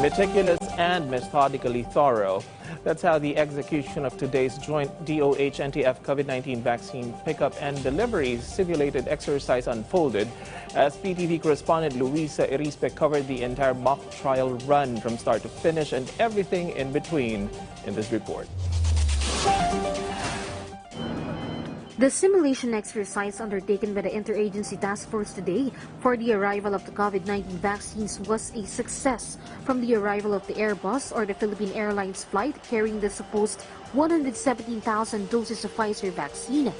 meticulous and methodically thorough. That's how the execution of today's joint DOH-NTF COVID-19 vaccine pickup and delivery simulated exercise unfolded as PTV correspondent Luisa Erispe covered the entire mock trial run from start to finish and everything in between in this report. The simulation exercise undertaken by the Interagency Task Force today for the arrival of the COVID-19 vaccines was a success. From the arrival of the Airbus or the Philippine Airlines flight carrying the supposed 117,000 doses of Pfizer vaccine,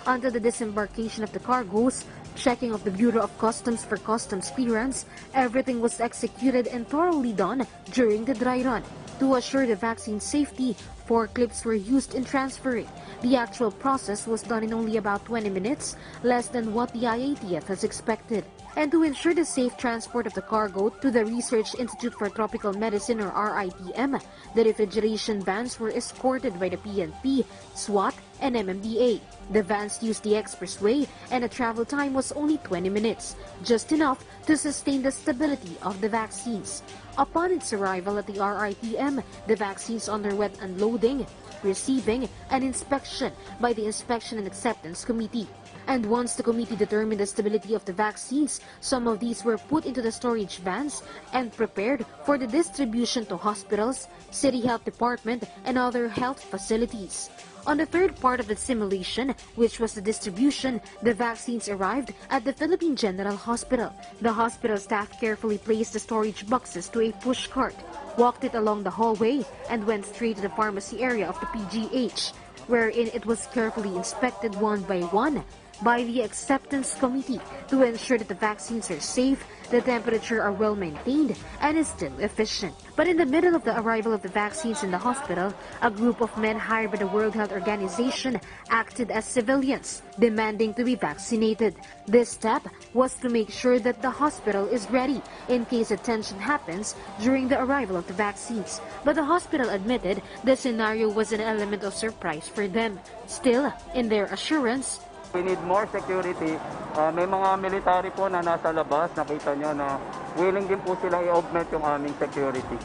until the disembarkation of the cargoes, checking of the Bureau of Customs for customs clearance, everything was executed and thoroughly done during the dry run. To assure the vaccine safety, forklifts were used in transferring. The actual process was done in only about 20 minutes, less than what the IATF has expected. And to ensure the safe transport of the cargo to the Research Institute for Tropical Medicine or RITM, the refrigeration vans were escorted by the PNP, SWAT, and MMDA. The vans used the expressway and the travel time was only 20 minutes, just enough to sustain the stability of the vaccines. Upon its arrival at the RITM, the vaccines underwent unloading, receiving, and inspection by the Inspection and Acceptance Committee. And once the committee determined the stability of the vaccines, some of these were put into the storage vans and prepared for the distribution to hospitals, city health department, and other health facilities. On the third part of the simulation, which was the distribution, the vaccines arrived at the Philippine General Hospital. The hospital staff carefully placed the storage boxes to a push cart, walked it along the hallway, and went straight to the pharmacy area of the PGH, wherein it was carefully inspected one by one by the Acceptance Committee to ensure that the vaccines are safe, the temperature are well maintained, and is still efficient. But in the middle of the arrival of the vaccines in the hospital, a group of men hired by the World Health Organization acted as civilians, demanding to be vaccinated. This step was to make sure that the hospital is ready in case a tension happens during the arrival of the vaccines. But the hospital admitted the scenario was an element of surprise for them. Still, in their assurance, we need more security. May mga military po na nasa labas, nakita nyo na willing din po sila i-augment yung aming security.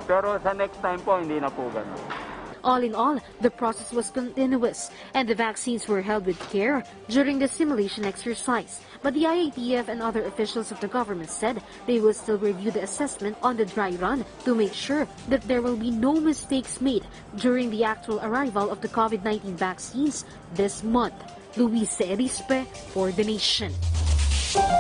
Pero sa next time po, hindi na po ganun. All in all, the process was continuous and the vaccines were held with care during the simulation exercise. But the IATF and other officials of the government said they will still review the assessment on the dry run to make sure that there will be no mistakes made during the actual arrival of the COVID-19 vaccines this month. Luisa Erispe for The Nation.